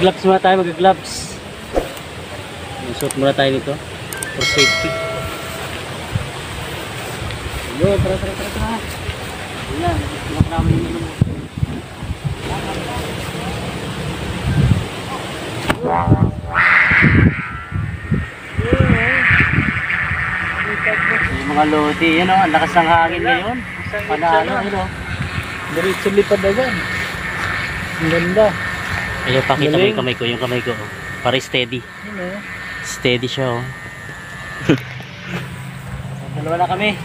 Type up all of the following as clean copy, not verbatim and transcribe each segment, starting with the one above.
Mag-gloves muna tayo, mag-gloves. Suot muna tayo nito for safety. Yo, tara. Ayan, nakarami yung ano mo. Yung mga lodi, yun o, ang lakas ng hangin ngayon. Panalo, yun o. Diretso lipad agad. Ang ganda. Ayaw, pakita mo yung kamay ko. Para steady. Yun o. Steady siya o. Dalawa na kami.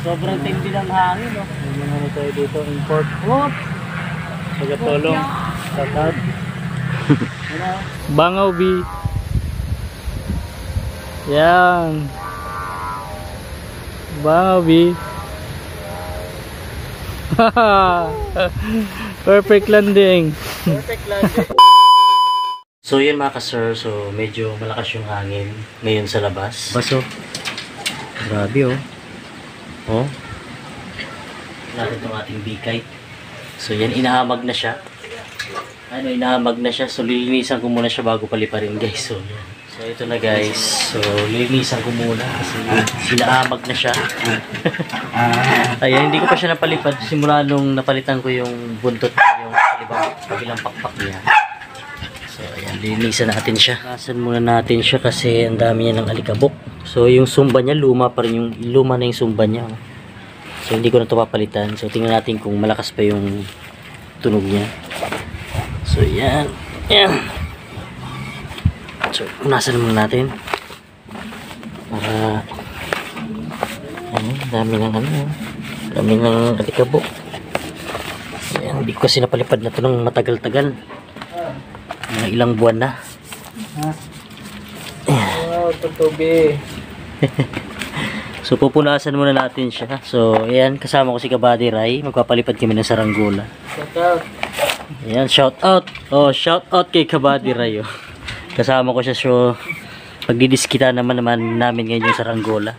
Sobrang tindi ng hangin o. May mga tayo dito, import. Whoop! Pagkatulong. Tatad. Ano? Bangaw B. Yan. Bangaw B. Perfect landing. Perfect landing. So yun mga ka-sir, so medyo malakas yung hangin ngayon sa labas. Baso. Grabe oh. Oh. Natin itong ating bikite. So yan, inahamag na siya. Inahamag na siya. So lilinisan ko muna siya bago paliparin guys. So yan. So ito na guys. So lilinisan ko muna kasi inahamag na siya. Ayan, hindi ko pa siya napalipad. Simula nung napalitan ko yung buntot yung kabilang pakpak niya. So ayan, lilinisan natin siya. Linisan muna natin siya kasi ang dami niya ng alikabok. So yung sumba niya, luma pa rin luma na yung sumba niya. So hindi ko na ito papalitan. So tingnan natin kung malakas pa yung tunog niya. So yan. Ayan. So punasan muna natin. Para dami ng dami ng alikabok. Ayan, hindi ko kasi napalipad na ito ng matagal-tagal. Mga ilang buwan na. Wow, tutubi. So pupunasan muna natin siya. So ayan, kasama ko si Kabady Rai. Magpapalipad kami ng saranggola. Shout out. Ayan, shout out. Oh, shout out kay Kabady Rai. Oh. Kasama ko siya. So pagdidiskita naman namin ngayon yung saranggola.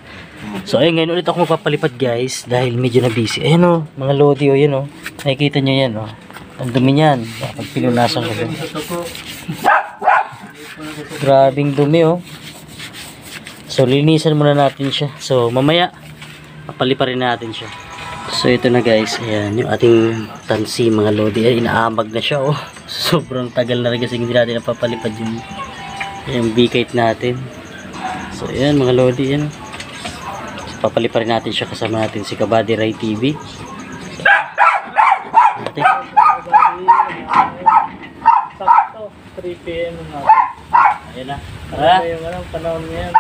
So ayun, ngayon ulit ako magpapalipad guys. Dahil medyo na busy. Ayan oh, mga lodi oh, yun oh. Nakikita nyo yan oh. Ang dumi niyan. Pag pinunasan ko doon. Grabing dumi oh. So linisan muna natin siya. So mamaya papaliparin natin siya. So ito na guys. Ayan yung ating tansi mga lodi. Ayan, inaamag na siya oh. Sobrang tagal na rin kasi hindi natin napapalipad yung bikite natin. So ayan mga lodi. Ayan. So, papaliparin natin siya kasama natin si Kabady Rai TV. So, Sakto. 3 PM natin. ayan na. Tara. Yung panahon niya.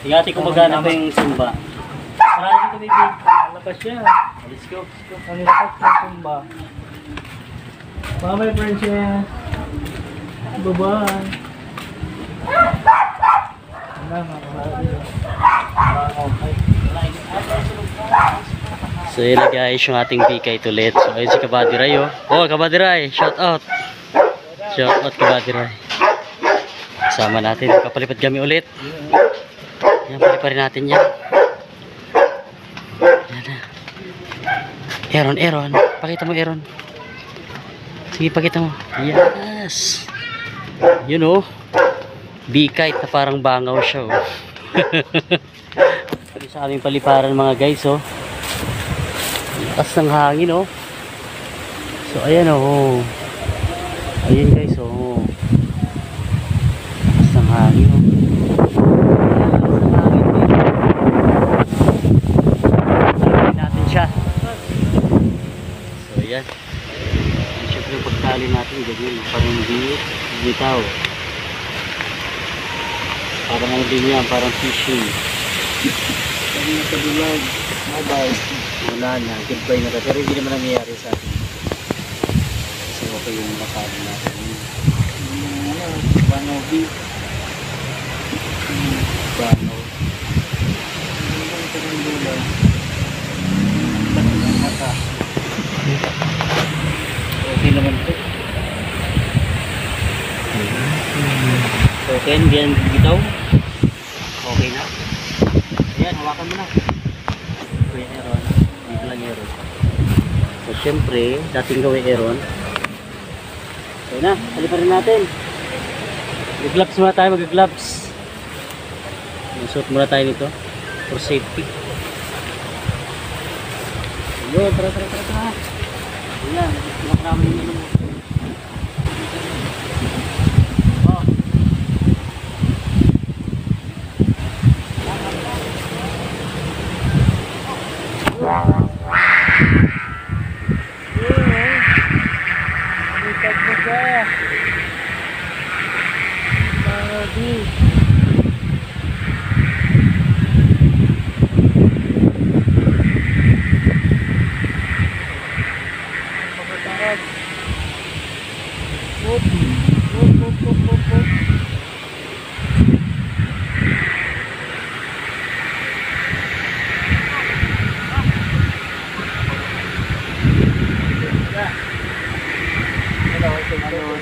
Tingati kung magana pa yung sumba. Marami dito baby. Lakas siya. Let's go. Ang lakas ng sumba. Mga my friends siya. Bye-bye. Ano mga kapatid. Okay. So yun na guys, yung ating bikite ulit. So ayun si Kabady Rai oh. Oh Kabady Rai, shout out. Shout out Kabady Rai. Kasama natin, kapalipad kami ulit. Yan, paliparin natin yan. Yan na. Aaron. Pakita mo Aaron. Sige, pakita mo. Yes. Yun oh. Bikite na parang bangaw siya oh. Pwede sa aming paliparan mga guys oh. Lakas ng hangin oh. So ayan oh. Ayan guys oh. Lakas ng hangin oh. Paliparin natin siya. So ayan. Siyempre yung pagkali natin ganyan. Parang bitaw. Parang ano din yan, parang fishing. Parang nakadulag. Bye-bye. Wala na, goodbye na. Pero hindi naman nangyayari sa atin. Kasi okay yung nakali natin. Bangaw beef. Bangaw. Okay naman ito. Okay, hindi yan bitaw. Okay na. Ayan, hawakan mo na. Kuya Aaron. Dito lang Aaron. So, syempre, dating gawin Aaron. So, Okay na, palipan rin natin. Mag-gloves muna tayo, mag-gloves. Suot muna tayo nito for safety. Ayun, tara. Ayan, nakarami yung ilong.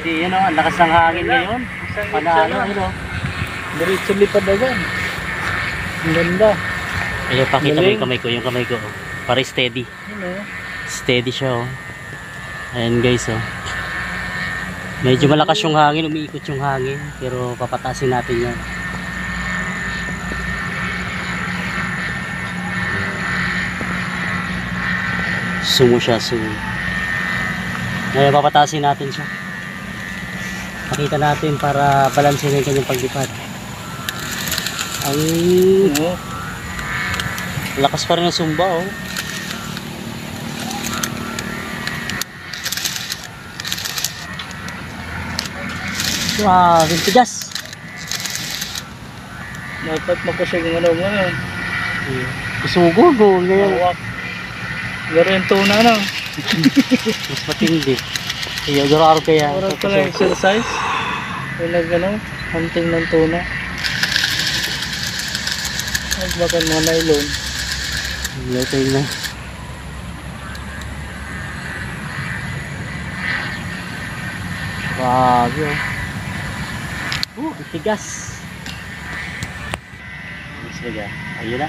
Yan o, ang lakas ng hangin ngayon. Panalo, yun o. Diretso lipad agad. Ang ganda. Ayun, pakita mo yung kamay ko. Para steady. Ano? Steady siya o. Ayan guys o. Medyo malakas yung hangin, umiikot yung hangin. Pero papatasin natin yan. Sumo siya, sumo. Ngayon, papatasin natin siya. Pakita natin para balansin yung kanyang paglipad. Ang lakas pa rin ng sumba oh. Wow, tigas. Dapat makusog yung ano mo. Isugo go ngayon. Garo yung tuna na. Mas matindi. Iya, garo kaya. Oras pala exercise. Kung nag-ano, hunting ng tuna. Magbakan mga nylon. Ito yun na. Grabe oh. Tigas. Sige, ayun na.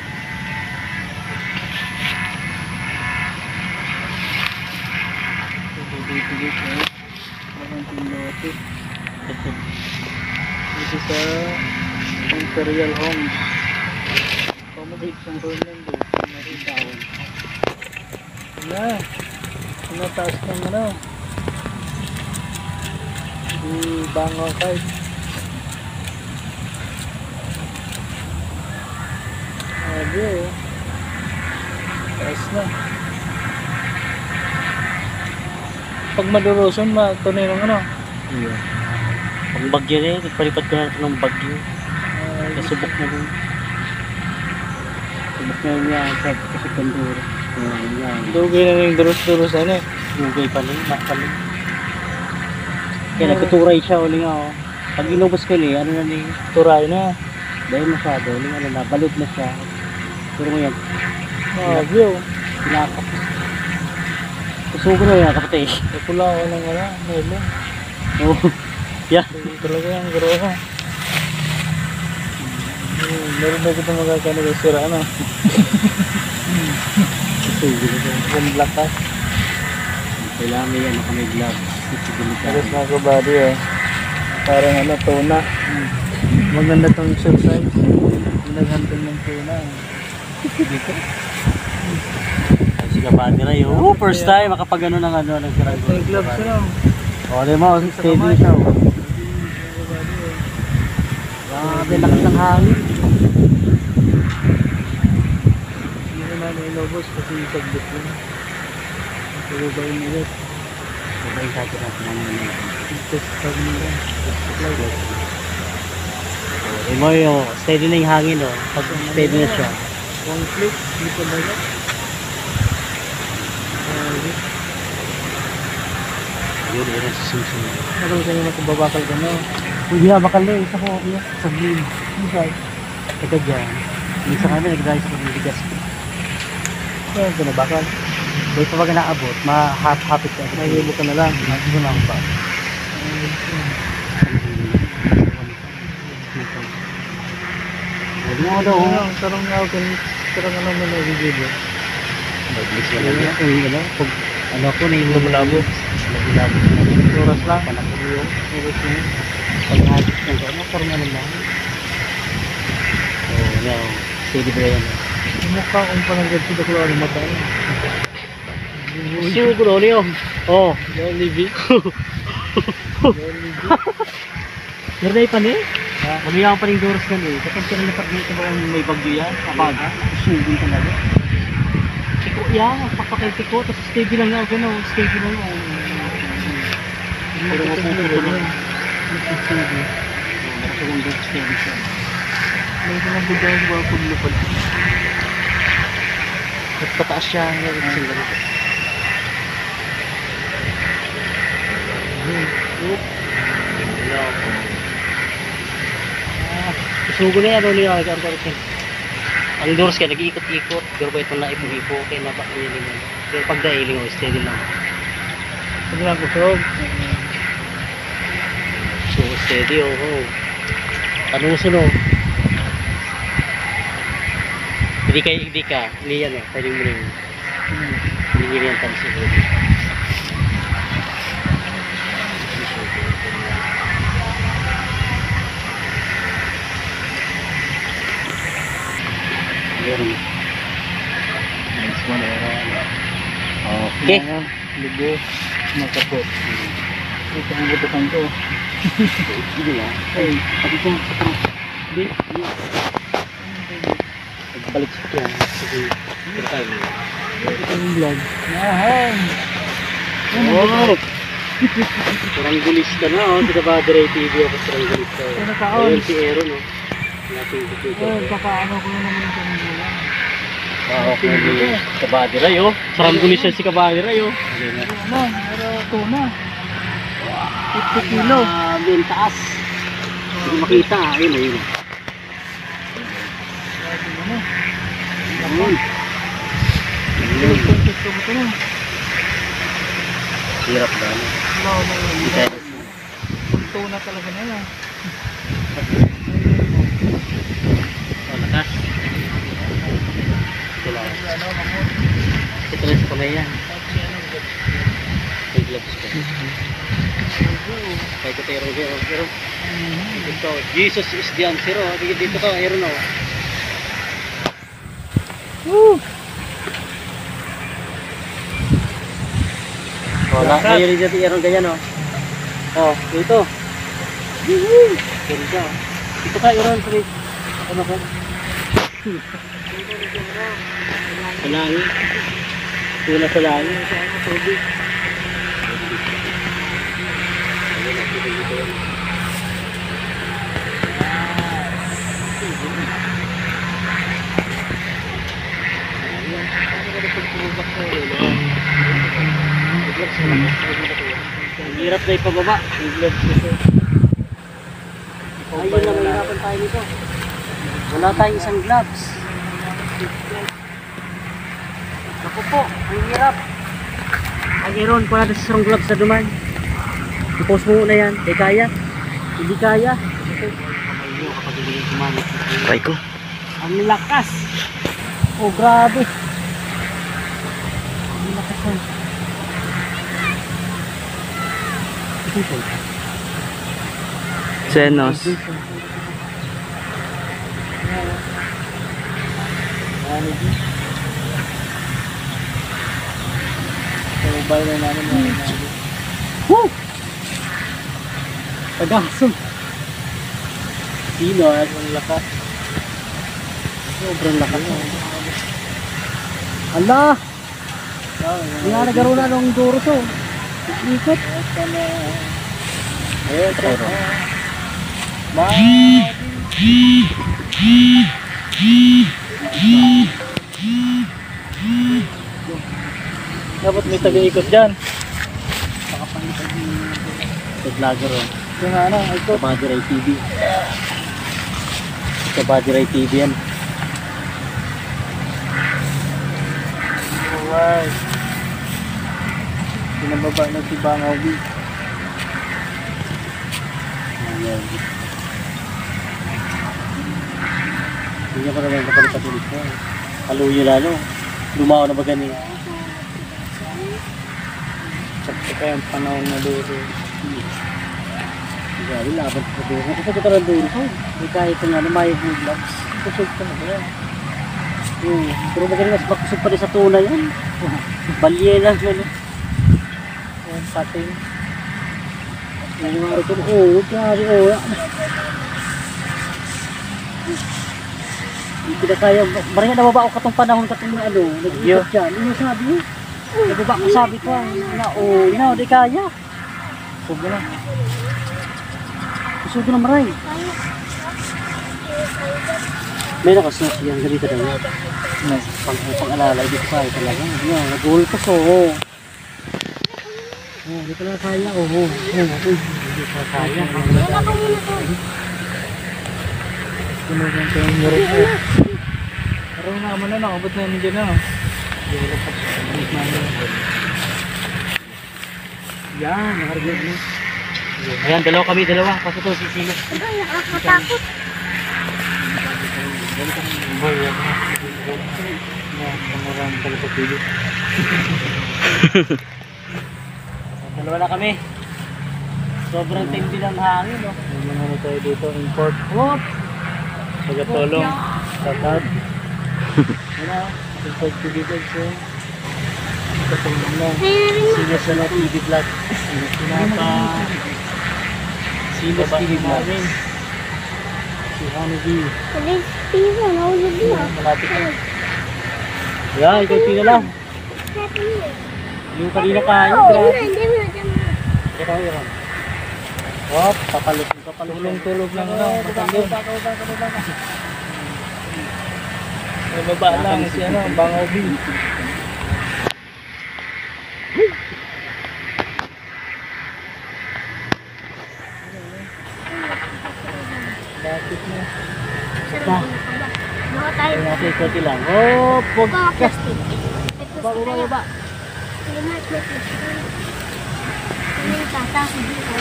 Tigit-tigit eh. Parang tinlote. Dito sa Imperial Home. Pamagit ng Roland doon. Maritawon. Wala. Nataas ng ano. Di bangaw kahit. Sabi oh. Taas na. Pag maduroson, matunay ng ano. Iya. Pag bagyo rin, nagpalipat ko na ito ng bagyo. Nasubok na rin. Subok na rin yan sa Kanduro. Dugay na yung duros-duros ano eh. Dugay pa rin, makalim. Kaya nagtuturay siya uling ako. Pag inubos ko ni, ano na ni, Turay na. dahil masyado, uling ano na, balot na siya. Pero ngayon, View. pinakap. Kusugo na yan, kapatid. Napula ko ng ano, nylon. Oo. Yeah. Talaga yung groha. Meron na kita magkakano ng sira ano. Kusugo na siya. Yung black hat. Kailangan may ano kami glove. Tapos mga kabady eh. Parang ano, tuna. Maganda tong exercise. Naghantong ng tuna. Dito. Si kabady na yun. Oh, first time makapag ano ng ano, ng sirang May gloves na. O, di mo, steady na siya. Grabe, lakas ng hangin. Hindi ko na nilobos kasi saglit yun. Tulubay nilit. Sabay sa atin natin ang mga Test tag nila. di mo yung steady na yung hangin o. Pag steady na siya. One click, dito ba yun? Yun, yun ang susunod. Ano sa inyo magbabakal ka na? Hindi na, bakal na isa ko. Sa green. Isay. Teka dyan. Minsan kami nag-dry sa pagbibigas. Ano ka na bakal? Dahil pa pag naabot, ma-hapit ka. Nahihilo ka na lang. Nagsiso na ako pa. Huwag mo daw. Sarang nga ako. Sarang nga naman na video. Mag-miss ka lang yan. Ano, pag ano ko na yung Lumulabo. Lumulabo. Oras lang. Panapos Yung, paghagis ng ano, parang ano lang. Oh, yan. Steady ba yan? Mukha kong panagad sila kung ano mata. Siguro niyo. Oh. Jollibee. Meron pa ni? Mamaya pa rin doors na ni. Kapag sila napag-dito ba may bagyo yan? Kapaga? Sugin talaga. Tiko yan. Papakay tiko. Tapos steady lang ako. No? Steady lang ako. Pero mapupulo na. Steady. Nakasagong doors steady siya. May mga bigay sa mga paglupad. At pataas siya. Ngayon sila nito. Sugo na yan, ulit ako nag-argar-argar. Ang doors kaya nag-iikot-ikot, pero ba itong naipo-ipo, kaya napakailing mo. Pero pag dailing mo, steady lang. Pag nga kusog. So, steady, oh. Tanuso, no? Hindi yan, oh. Pwede mo rin. Hindi yan tanuso. Nice one, Okay. Ligo, makapot. Ito ang butukan ko. Sige lang. Ay, Pati kung di. pagbalik sa yan. Sige. Pero tayo mo. Ito yung vlog. Ahem. Oh! Sarangulista na, oh. Sa Kabadray TV ako sarangulista. Ano kaon? Ayun si Aaron, oh. Nating computer. Kakaano ko na naman ito ng bulan. Okay, Kabadray, oh. Sarangulista si Kabadray, oh. Ano, pero tuna. 50 kilo. Yung taas. Hindi makita, ayun, ayun. Ano? Ayun. Ito mo ito na. Hirap ba, ano? Wow, na yun. Hindi tayo. Tuna talaga na yan. Oh, lakas. Ito lang. Ano, mamon. Ito lang sa kamay yan. May gloves ko. Kaya ko tayo pero ito, Jesus is the answer, oh. Dito to, Aaron, oh. Woo! Wala kayo rin dito, Aaron, ganyan, oh. Oh, dito. Ganda. Ito ka, Aaron, sorry. Ano ko? Sa langit. Tula sa langit. Sa tubig. Ang hirap na ipababa. Ayun na, mahirapan tayo nito. Wala tayong isang gloves. Ako po, ang hirap. Ang Aaron, kung natin sa isang gloves na duman. I-post mo muna yan. Eh, kaya? Hindi kaya. Try ko. Ang lakas. Oh, grabe. Ang lakas yan. Senos. Sabay na namin mga namin. Woo! Tagasong. Sino at ang lakas. Sobrang lakas. Ala! Hindi nga nagaro na nung duro to. Ikot. Ayun, try. Dapat may taga-ikot dyan. Sa vlogger, oh. Ito nga ano, ikot. Kabadray TV. Kabadray TV yan. Alright. Pinababa na si Bangawi. Ayan. Hindi niya pa naman kapalipat-ulit ko. Haluyo lalo. Lumaw na ba ganyan? Sakto pa yung panahon na duro. Grabe, laban sa dulo. Kasi ito talagang dulo. Hindi kahit nga na may gloves. Kusog talaga yan. Pero magaling mas makusog pa rin sa tuna yan. Balye lang yan. Yung pating. Yung mga ito. Oo, grabe. Oo. Hindi na kaya. Maraming nababa ako katong panahon katong ano. Nag-iikot dyan. Ano sabi? Nababa ko sabi ko. Di kaya. Kusog na. Kusog na maray. May nakasunod siyang ganito daw. Pang-alala, hindi ko kaya talaga. Nag-goal pa so. Hindi ko na kaya. Hindi ko na kaya. Tunugan ko yung murot ko. Pero naman na, nakabot na yun dyan na. Yan, nakaraglag na. Ayan, dalawa. Kasi ito, sisilo. Nakakatakot. Marami talaga sa pili. Dalawa na kami. Sobrang tindi ng hangin, no? Ano tayo dito, import. Whoop! Tagatulong. Tatad. Ano? Import piligan siya. Katulong na. Sino sa na TV vlog? Pinapa. Sino sa TV vlog? Si Honey. Alis, Steven, nahulog na. Malapit na. Yeah, ikaw tina lang. Yung kanina kaya, grabe. Hindi mo na. Ito yun. Hop, papalusong. Tulong-tulog lang na. Matanggal. May baba lang siya na, Bangaw B. Bakit na? Na, Baka tayo. kaya natin ikaw lang. Hop, huwag Baka ka. plastic. Baba. Hindi na, plastic. Hindi na tatasa dito.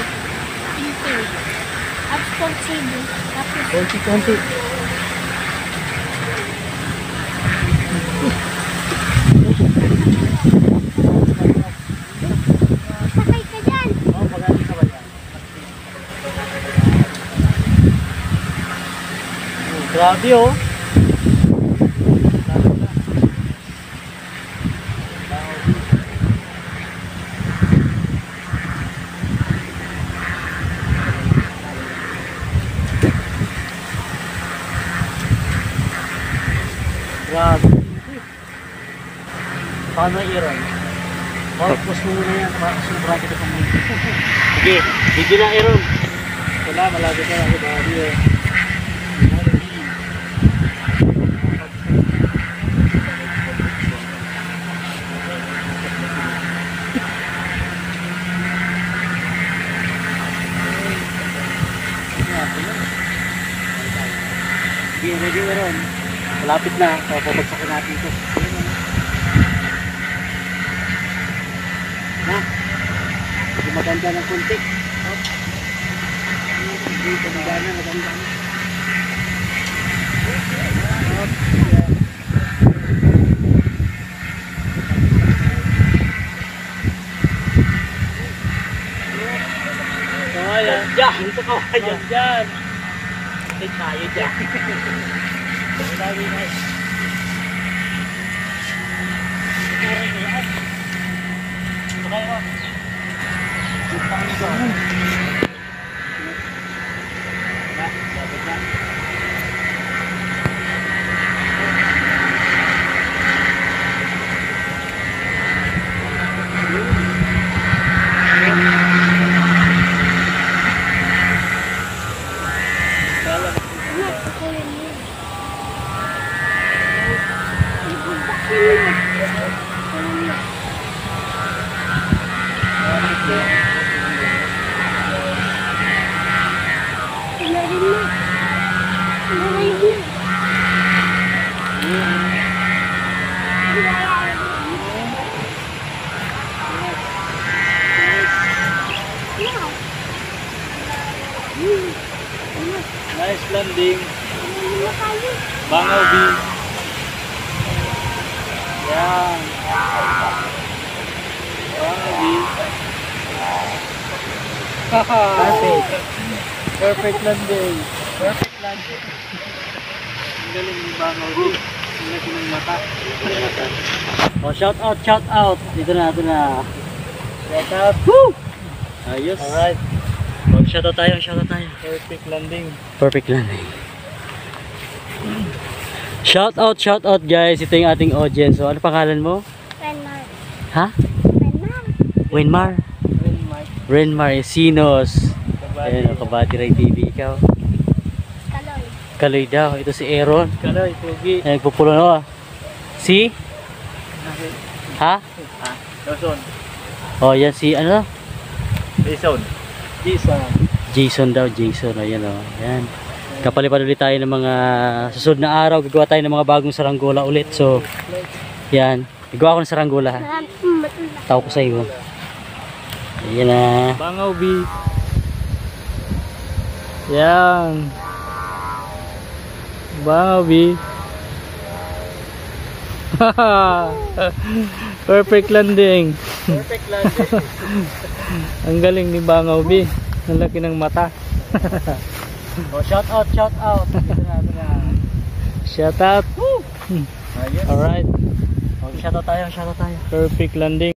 Ito. Abstract CD. Tapos, Konti. sakay ka dyan. Oh, magaling ka ba yan? Grabe oh. Grabe. Paano i-run? Pause mo muna yan. Sobrang kita pang video. Sige, video na i-run. Wala, malapit na ako dahil eh. Sige, ready i-run. Malapit na. Papabagsakin natin ito. Na. Hindi maganda ng kunti. Dito maganda na. Kaya. Diyan! Ito ka kaya. Diyan. Take tayo dyan. Lagi na. Nice landing. Bangaw B. Yan. Bangaw B. Haha. Perfect. Perfect landing. Perfect landing. Ang galing ni Bangaw B. Ang laki ng mata. Oh, shout out, shout out. Dito na, ito na. Shout out. Woo! Ayos. Alright. Oh, shout out tayo, shout out tayo. Perfect landing. Perfect landing. Shout out guys. Ito yung ating audience. So, ano pangalan mo? Renmar. Ha? Renmar. Winmar. Rin Mike. Renmar Esinos. Kabady. Ayun, Kabady Ray TV. Ikaw. Kaloy. Kaloy daw. Ito si Aaron. Kaloy, Pugi. Ay, nagpupulo na. Si? Ha? Lawson. Oh, yan si ano? Jason. Jason. Jason daw, Jason. Ayan o. Ayan. Kapalipad ulit tayo ng mga susunod na araw. Gagawa tayo ng mga bagong saranggola ulit. So, yan. Gagawa ko ng saranggola. Matula. Tawag ko sa iyo. Ayan na. Bangaw B. Yan. Bangaw B. Perfect landing. Perfect landing. Ang galing ni Bangaw B. Ang laki ng mata. Oh, shout out, shout out. Ito na, ito na. Shout out. Ayos. Alright. Oh, shout out tayo, shout out tayo. Perfect landing.